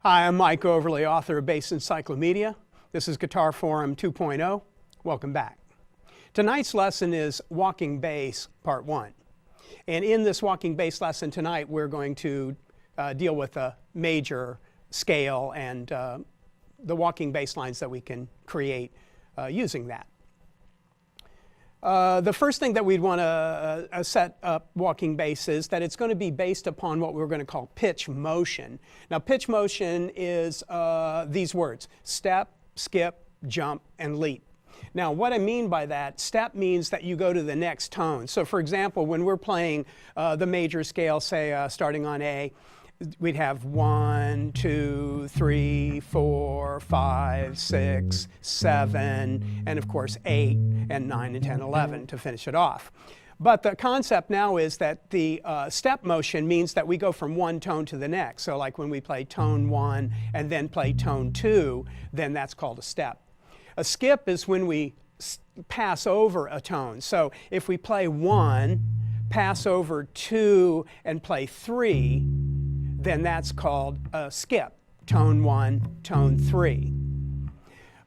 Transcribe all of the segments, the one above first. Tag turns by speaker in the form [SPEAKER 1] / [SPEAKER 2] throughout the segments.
[SPEAKER 1] Hi, I'm Mike Overly, author of Bass Encyclopedia. This is Guitar Forum 2.0. Welcome back. Tonight's lesson is Walking Bass Part 1. And in this Walking Bass lesson tonight, we're going to deal with a major scale and the walking bass lines that we can create using that. The first thing that we'd want to set up walking bass is that it's going to be based upon what we're going to call pitch motion. Now, pitch motion is these words: step, skip, jump, and leap. Now, what I mean by that, step means that you go to the next tone. So, for example, when we're playing the major scale, say starting on A, we'd have 1, 2, 3, 4, 5, 6, 7, and of course 8, and 9, and 10, 11 to finish it off. But the concept now is that the step motion means that we go from one tone to the next. So like when we play tone 1 and then play tone 2, then that's called a step. A skip is when we pass over a tone. So if we play 1, pass over 2, and play 3, then that's called a skip, tone 1, tone 3.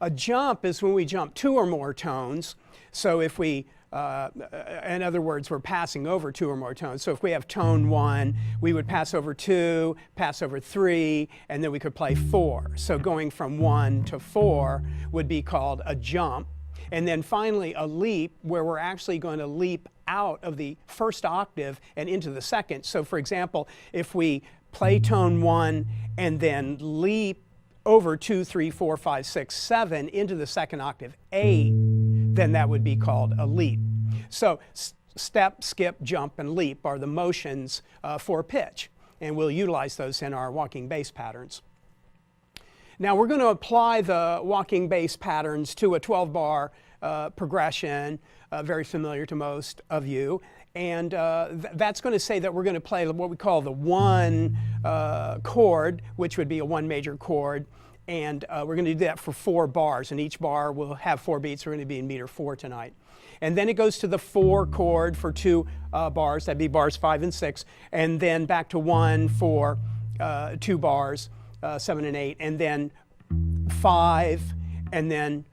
[SPEAKER 1] A jump is when we jump 2 or more tones. So if we, in other words, we're passing over 2 or more tones. So if we have tone 1, we would pass over 2, pass over 3, and then we could play 4. So going from 1 to 4 would be called a jump. And then finally a leap, where we're actually going to leap out of the first octave and into the second. So for example, if we play tone 1 and then leap over 2, 3, 4, 5, 6, 7 into the second octave, 8, then that would be called a leap. So step, skip, jump, and leap are the motions for pitch, and we'll utilize those in our walking bass patterns. Now we're going to apply the walking bass patterns to a 12-bar progression, very familiar to most of you. And that's going to say that we're going to play what we call the 1 chord, which would be a 1 major chord. And we're going to do that for 4 bars. And each bar will have 4 beats. We're going to be in meter 4 tonight. And then it goes to the 4 chord for 2 bars. That'd be bars 5 and 6. And then back to 1 for 2 bars, 7 and 8. And then 5, and then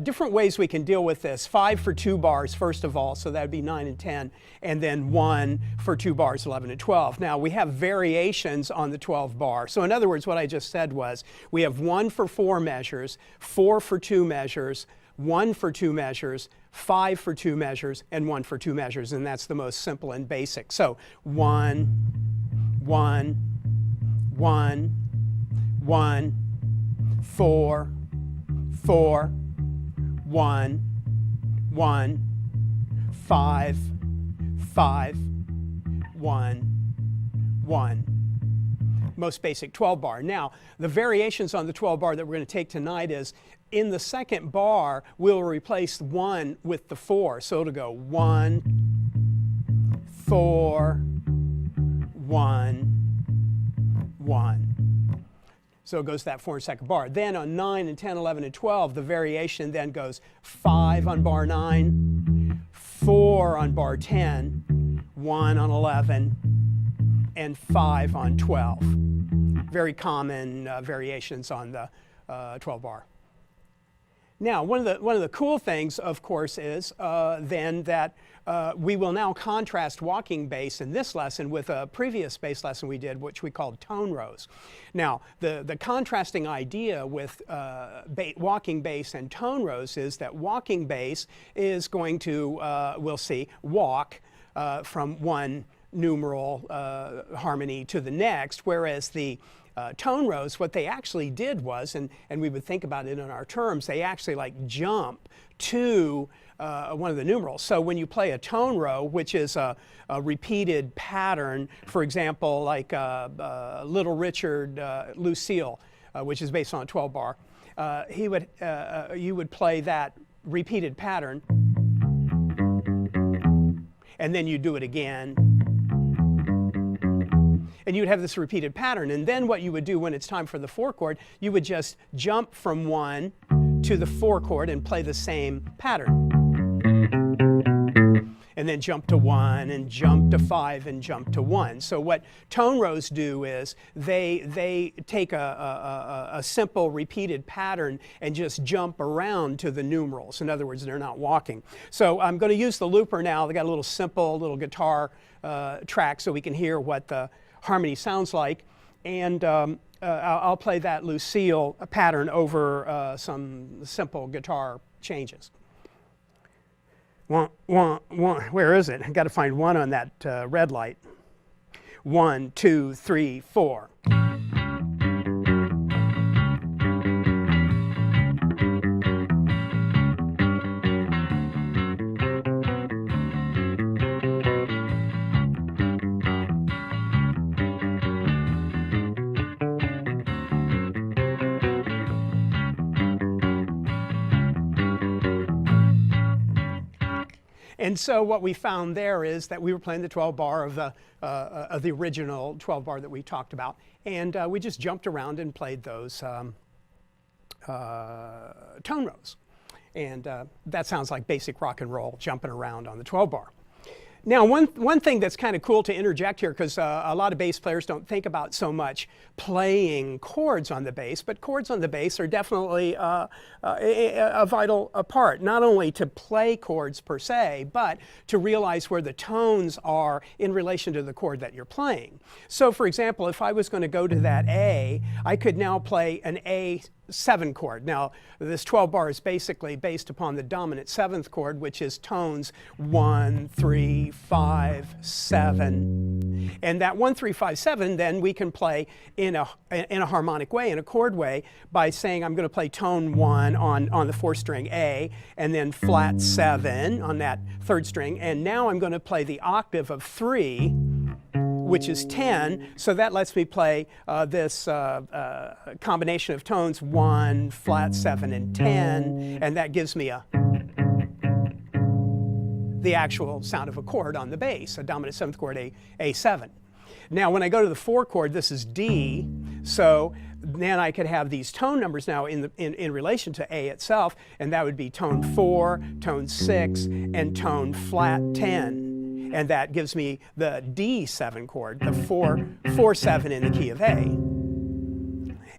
[SPEAKER 1] different ways we can deal with this. 5 for 2 bars, first of all, so that would be 9 and 10, and then 1 for 2 bars, 11 and 12. Now, we have variations on the 12 bar. So in other words, what I just said was, we have 1 for 4 measures, 4 for 2 measures, 1 for 2 measures, 5 for 2 measures, and 1 for 2 measures, and that's the most simple and basic. So 1, 1, 1, 1, 4, 4, 1, 1, 5, 5, 1, 1. Most basic 12 bar. Now, the variations on the 12 bar that we're going to take tonight is, in the second bar, we'll replace 1 with the 4. So it'll go 1, 4, 1, 1. So it goes to that 4 and second bar. Then on 9 and 10, 11, and 12, the variation then goes 5 on bar 9, 4 on bar 10, 1 on 11, and 5 on 12. Very common variations on the 12 bar. Now, one of the cool things, of course, is then that we will now contrast walking bass in this lesson with a previous bass lesson we did, which we called tone rows. Now, the contrasting idea with walking bass and tone rows is that walking bass is going to, we'll see, walk from one numeral harmony to the next, whereas the tone rows, what they actually did was, and we would think about it in our terms, they actually like jump to one of the numerals. So when you play a tone row, which is a repeated pattern, for example, like Little Richard Lucille, which is based on a 12 bar, you would play that repeated pattern, and then you do it again, and you'd have this repeated pattern. And then what you would do when it's time for the 4 chord, you would just jump from 1 to the 4 chord and play the same pattern. and then jump to 1 and jump to 5 and jump to 1. So what tone rows do is they take a simple repeated pattern and just jump around to the numerals. In other words, they're not walking. So I'm going to use the looper now. They got a little simple little guitar track so we can hear what the harmony sounds like. And I'll play that Lucille pattern over some simple guitar changes. One, where is it? I've got to find 1 on that red light. 1, 2, 3, 4. And so what we found there is that we were playing the 12 bar of the original 12 bar that we talked about, and we just jumped around and played those tone rows. And that sounds like basic rock and roll, jumping around on the 12 bar. Now, one thing that's kind of cool to interject here, because a lot of bass players don't think about so much playing chords on the bass, but chords on the bass are definitely a vital part, not only to play chords per se, but to realize where the tones are in relation to the chord that you're playing. So, for example, if I was going to go to that A, I could now play an A7 chord. Now, this 12 bar is basically based upon the dominant 7th chord, which is tones 1, 3, 5, 7. And that 1, 3, 5, 7, then we can play in a harmonic way, in a chord way, by saying I'm going to play tone 1 on the 4th string A, and then flat 7 on that 3rd string. And now I'm going to play the octave of 3, which is 10, so that lets me play this combination of tones 1, flat 7, and 10, and that gives me the actual sound of a chord on the bass, a dominant 7th chord, A7. Now when I go to the 4 chord, this is D, so then I could have these tone numbers now in relation to A itself, and that would be tone 4, tone 6, and tone flat 10. And that gives me the D7 chord, the 4-7 in the key of A.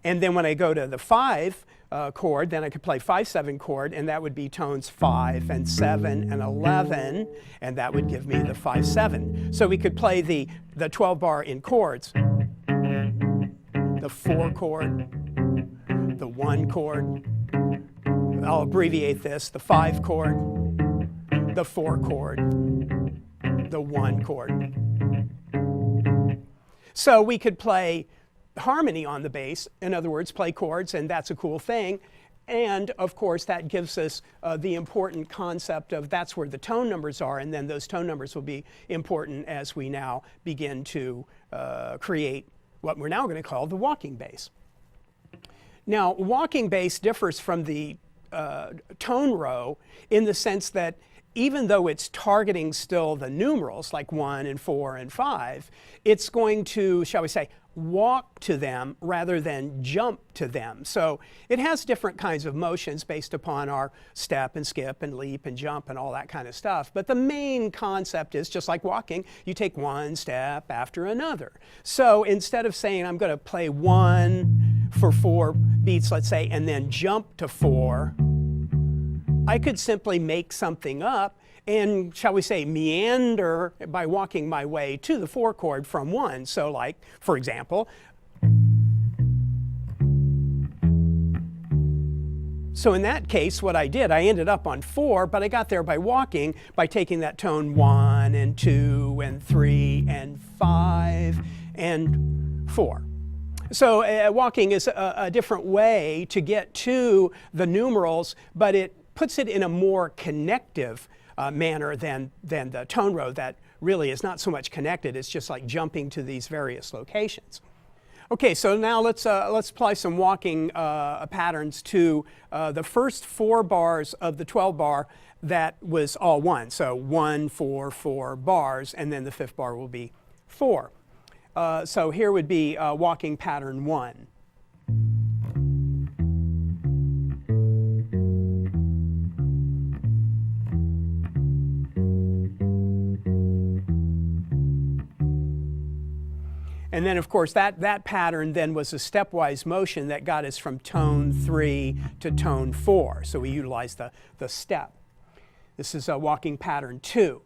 [SPEAKER 1] And then when I go to the 5 chord, then I could play 5-7 chord, and that would be tones 5 and 7 and 11, and that would give me the 5-7. So we could play the 12 bar in chords. The 4 chord, the 1 chord, I'll abbreviate this, the 5 chord, the 4 chord, the 1 chord. So we could play harmony on the bass, in other words, play chords, and that's a cool thing. And of course, that gives us the important concept of that's where the tone numbers are, and then those tone numbers will be important as we now begin to create what we're now going to call the walking bass. Now, walking bass differs from the tone row in the sense that even though it's targeting still the numerals like 1 and 4 and 5, it's going to, shall we say, walk to them rather than jump to them. So it has different kinds of motions based upon our step and skip and leap and jump and all that kind of stuff. But the main concept is just like walking, you take one step after another. So instead of saying I'm going to play 1 for 4 beats, let's say, and then jump to 4, I could simply make something up and, shall we say, meander by walking my way to the 4 chord from 1. So like, for example, so in that case, what I did, I ended up on 4, but I got there by walking, by taking that tone 1 and 2 and 3 and 5 and 4. So walking is a different way to get to the numerals, but it puts it in a more connective manner than the tone row that really is not so much connected. It's just like jumping to these various locations. Okay, so now let's apply some walking patterns to the first 4 bars of the 12 bar that was all 1. So 1, 4, 4 bars, and then the 5th bar will be 4. So here would be walking pattern 1. And then, of course, that pattern then was a stepwise motion that got us from tone 3 to tone 4. So we utilized the step. This is a walking pattern 2.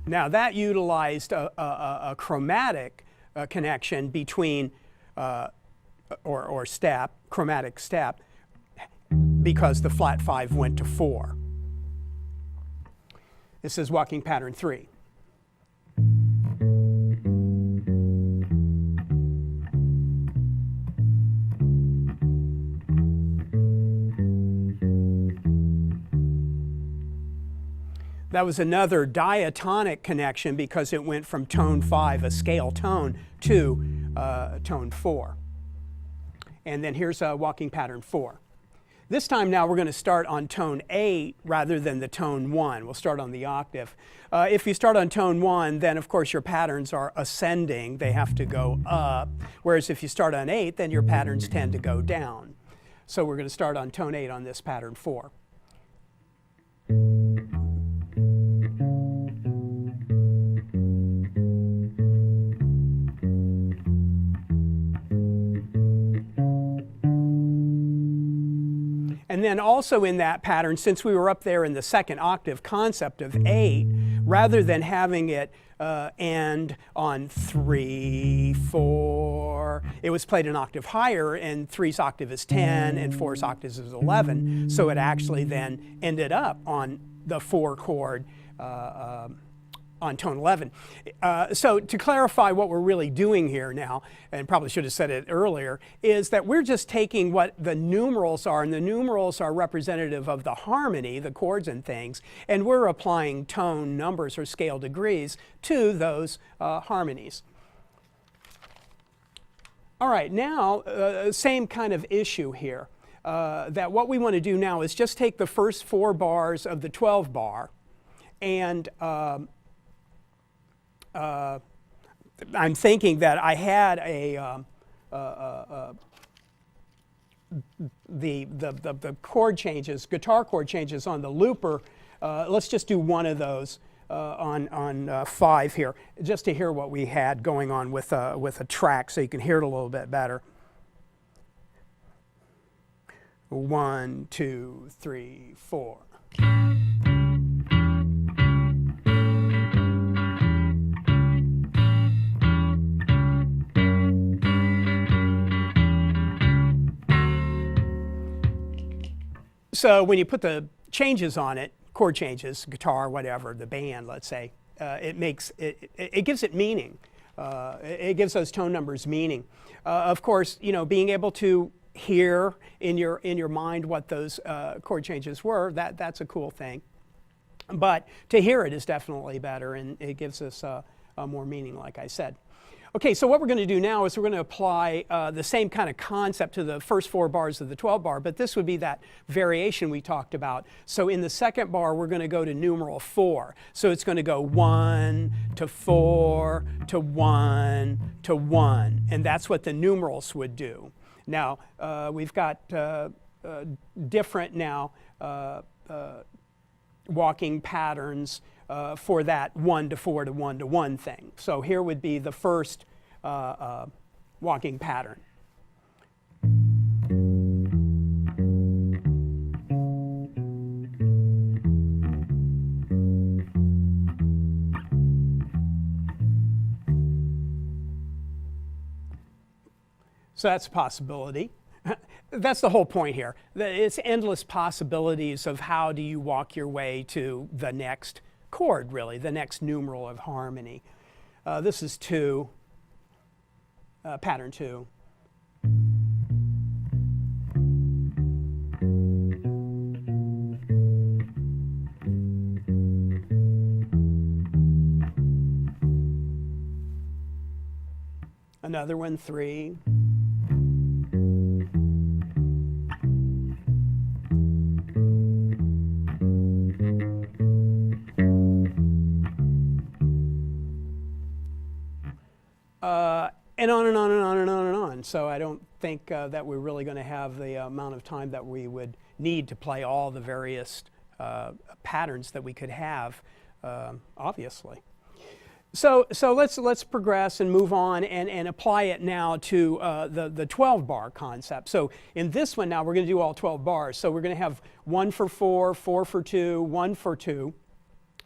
[SPEAKER 1] Now that utilized a chromatic connection between, or step, chromatic step, because the flat 5 went to 4. This is walking pattern 3. That was another diatonic connection because it went from tone 5, a scale tone, to tone 4. And then here's walking pattern 4. This time now we're going to start on tone 8 rather than the tone 1. We'll start on the octave. If you start on tone 1, then of course your patterns are ascending. They have to go up. Whereas if you start on 8, then your patterns tend to go down. So we're going to start on tone 8 on this pattern 4. And then also in that pattern, since we were up there in the second octave concept of 8, rather than having it end on 3, 4, it was played an octave higher, and 3's octave is 10 and 4's octave is 11. So it actually then ended up on the 4 chord on tone 11. So to clarify what we're really doing here now, and probably should have said it earlier, is that we're just taking what the numerals are, and the numerals are representative of the harmony, the chords and things, and we're applying tone numbers or scale degrees to those harmonies. All right, now same kind of issue here. That what we want to do now is just take the first 4 bars of the 12 bar and I'm thinking that I had the chord changes, guitar chord changes on the looper. Let's just do one of those on 5 here, just to hear what we had going on with a track, so you can hear it a little bit better. 1, 2, 3, 4. So when you put the changes on it, chord changes, guitar, whatever, the band, let's say, it gives it meaning. It gives those tone numbers meaning. Of course, you know, being able to hear in your mind what those chord changes were, that's a cool thing. But to hear it is definitely better, and it gives us more meaning, like I said. Okay, so what we're going to do now is we're going to apply the same kind of concept to the first 4 bars of the 12 bar, but this would be that variation we talked about. So in the second bar, we're going to go to numeral 4. So it's going to go 1 to 4 to 1 to 1, and that's what the numerals would do. Now, we've got different now walking patterns for that 1 to 4 to 1 to 1 thing. So here would be the first walking pattern. So that's a possibility. That's the whole point here. It's endless possibilities of how do you walk your way to the next chord, really, the next numeral of harmony. This is 2, pattern 2. Another one, 3. And on and on and on and on and on. So I don't think that we're really going to have the amount of time that we would need to play all the various patterns that we could have, obviously. So let's progress and move on and apply it now to the 12 bar concept. So in this one now we're going to do all 12 bars. So we're going to have 1 for 4, 4 for 2, 1 for 2.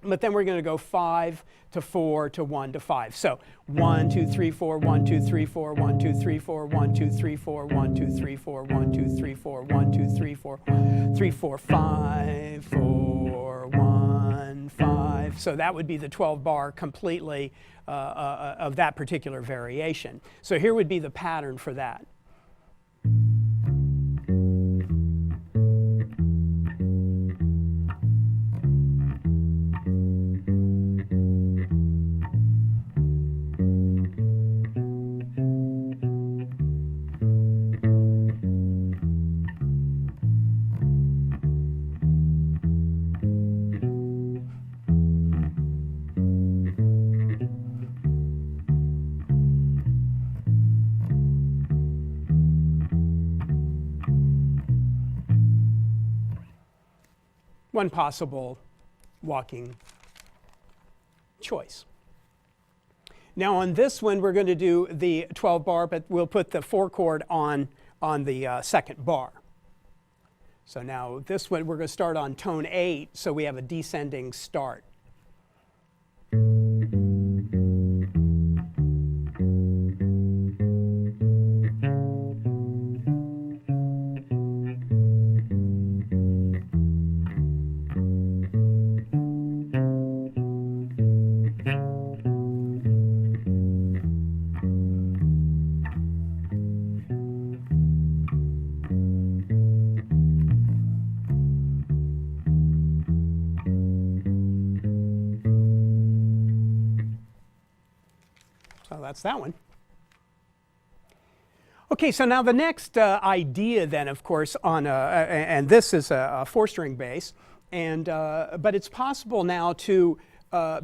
[SPEAKER 1] But then we're going to go 5 to 4 to 1 to 5. So 1, 2, 3, 4, 1, 2, 3, 4, 1, 2, 3, 4, 1, 2, 3, 4, 1, 2, 3, 4, 1, 2, 3, 4, 1, 2, 3, 4, 3, 4, 5, 4, 1, 5. So that would be the 12 bar completely of that particular variation. So here would be the pattern for that. One possible walking choice. Now on this one we're going to do the 12 bar, but we'll put the 4 chord on the second bar. So now this one we're going to start on tone 8, so we have a descending start. That's that one. Okay, so now the next idea then, of course, on and this is a 4-string bass, and but it's possible now to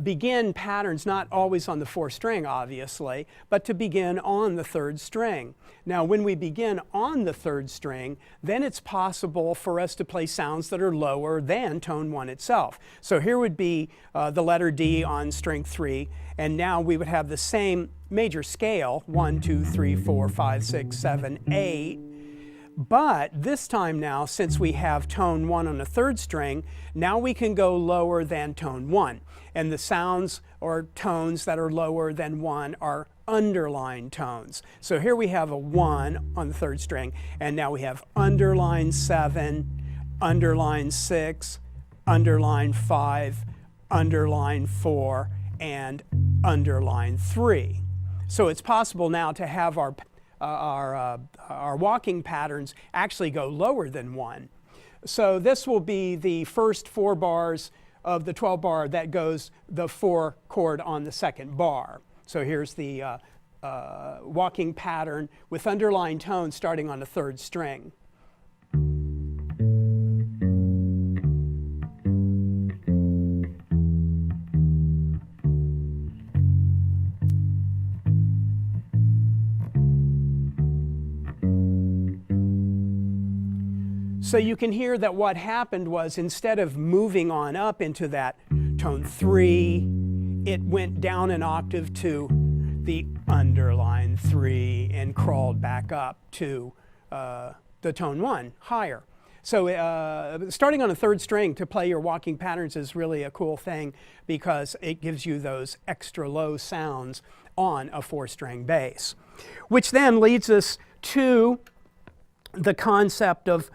[SPEAKER 1] begin patterns not always on the 4th string, obviously, but to begin on the 3rd string. Now, when we begin on the 3rd string, then it's possible for us to play sounds that are lower than tone 1 itself. So here would be the letter D on string 3, and now we would have the same major scale, 1, 2, 3, 4, 5, 6, 7, 8. But this time now, since we have tone 1 on the 3rd string, now we can go lower than tone 1. And the sounds or tones that are lower than 1 are underlined tones. So here we have a 1 on the 3rd string, and now we have underline 7, underline 6, underline 5, underline 4, and underline 3. So it's possible now to have our walking patterns actually go lower than 1. So this will be the first 4 bars of the 12 bar that goes the 4 chord on the 2nd bar. So here's the walking pattern with underlined tones starting on the 3rd string. So you can hear that what happened was, instead of moving on up into that tone 3, it went down an octave to the underlined 3 and crawled back up to the tone 1 higher. So starting on a 3rd string to play your walking patterns is really a cool thing, because it gives you those extra low sounds on a 4-string bass. Which then leads us to the concept of,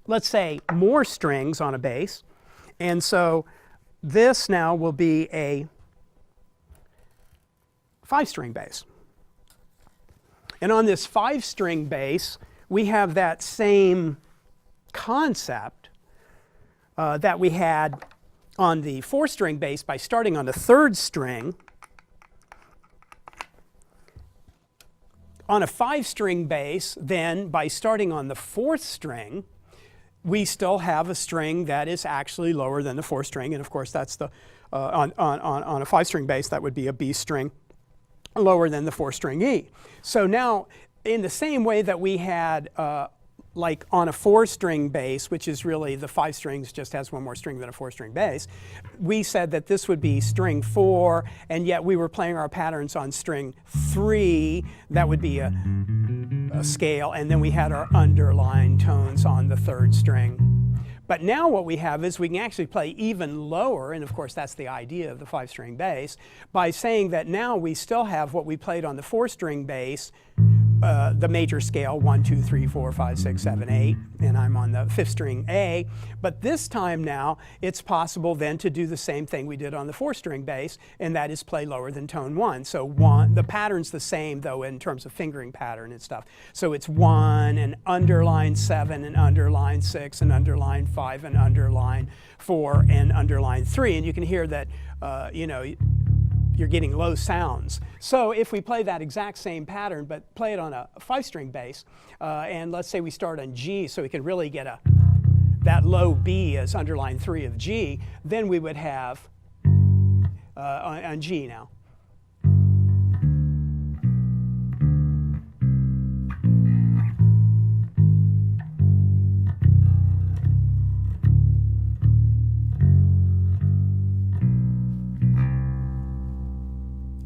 [SPEAKER 1] let's say, more strings on a bass. And so this now will be a 5-string bass. And on this 5-string bass, we have that same concept that we had on the 4-string bass by starting on the 3rd string. On a 5-string bass, then, by starting on the 4th string, we still have a string that is actually lower than the 4th string, and of course that's the on a 5-string bass that would be a B string lower than the 4th string E. So now in the same way that we had like on a 4-string bass, which is really the 5 strings just has one more string than a 4-string bass, we said that this would be string 4, and yet we were playing our patterns on string 3. That would be a scale, and then we had our underlying tones on the 3rd string. But now what we have is we can actually play even lower, and of course that's the idea of the 5-string bass, by saying that now we still have what we played on the 4-string bass, the major scale, 1, 2, 3, 4, 5, 6, 7, 8, and I'm on the 5th string A. But this time now, it's possible then to do the same thing we did on the 4-string bass, and that is play lower than tone 1. So the pattern's the same, though, in terms of fingering pattern and stuff. So it's 1, and underline 7, and underline 6, and underline 5, and underline 4, and underline 3. And you can hear that, you know, you're getting low sounds. So if we play that exact same pattern, but play it on a 5-string bass, and let's say we start on G, so we can really get that low B as underline 3 of G, then we would have on G now.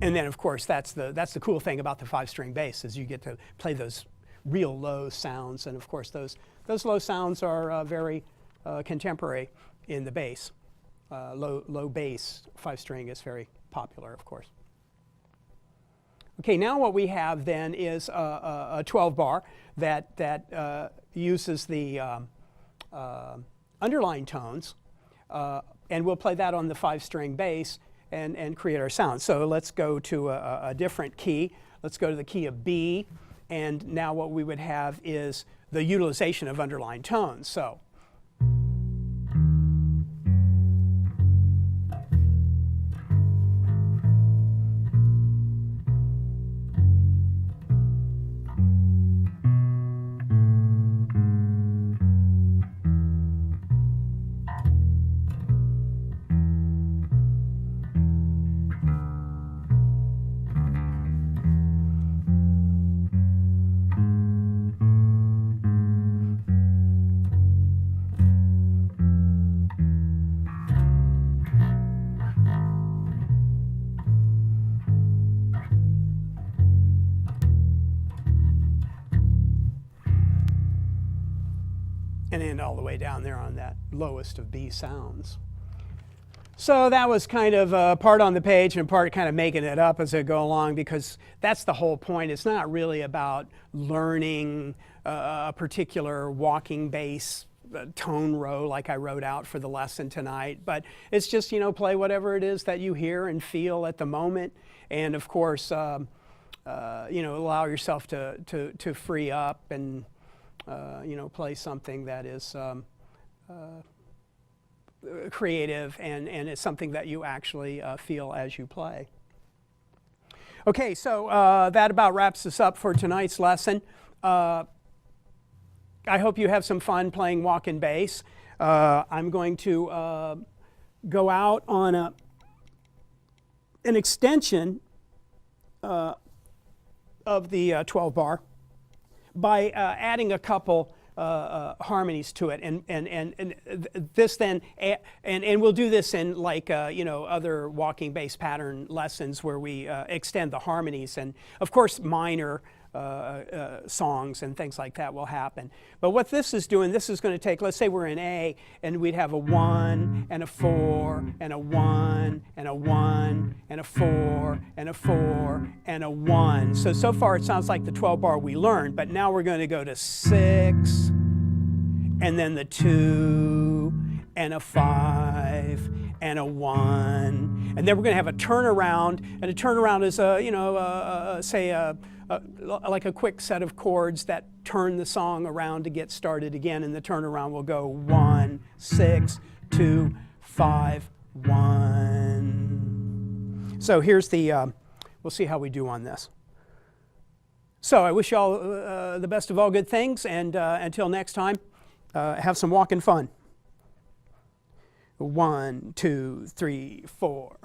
[SPEAKER 1] And then, of course, that's the cool thing about the 5-string bass is you get to play those real low sounds, and of course those low sounds are very contemporary in the bass. Low bass 5-string is very popular, of course. Okay, now what we have then is a 12-bar that uses the underlying tones, and we'll play that on the 5-string bass and create our sound. So let's go to a different key. Let's go to the key of B, and now what we would have is the utilization of underlying tones. So and end all the way down there on that lowest of B sounds. So that was kind of part on the page and part kind of making it up as I go along, because that's the whole point. It's not really about learning a particular walking bass tone row like I wrote out for the lesson tonight, but it's just, you know, play whatever it is that you hear and feel at the moment, and of course, you know, allow yourself to free up and you know, play something that is creative and it's something that you actually feel as you play. Okay, so that about wraps us up for tonight's lesson. I hope you have some fun playing walking bass. I'm going to go out on an extension of the 12-bar by adding a couple harmonies to it, and this then, and we'll do this in like you know, other walking bass pattern lessons where we extend the harmonies, and of course minor songs and things like that will happen. But what this is doing, this is going to take, let's say we're in A, and we'd have a 1 and a 4 and a 1 and a 1 and a 4 and a 4 and a 1. So far it sounds like the 12-bar we learned, but now we're going to go to 6 and then the 2 and a 5 and a 1, and then we're going to have a turnaround, and a turnaround is a, you know, say like a quick set of chords that turn the song around to get started again, and the turnaround will go 1, 6, 2, 5, 1. So here's the, we'll see how we do on this. So I wish you all the best of all good things, and until next time, have some walking fun. 1, 2, 3, 4.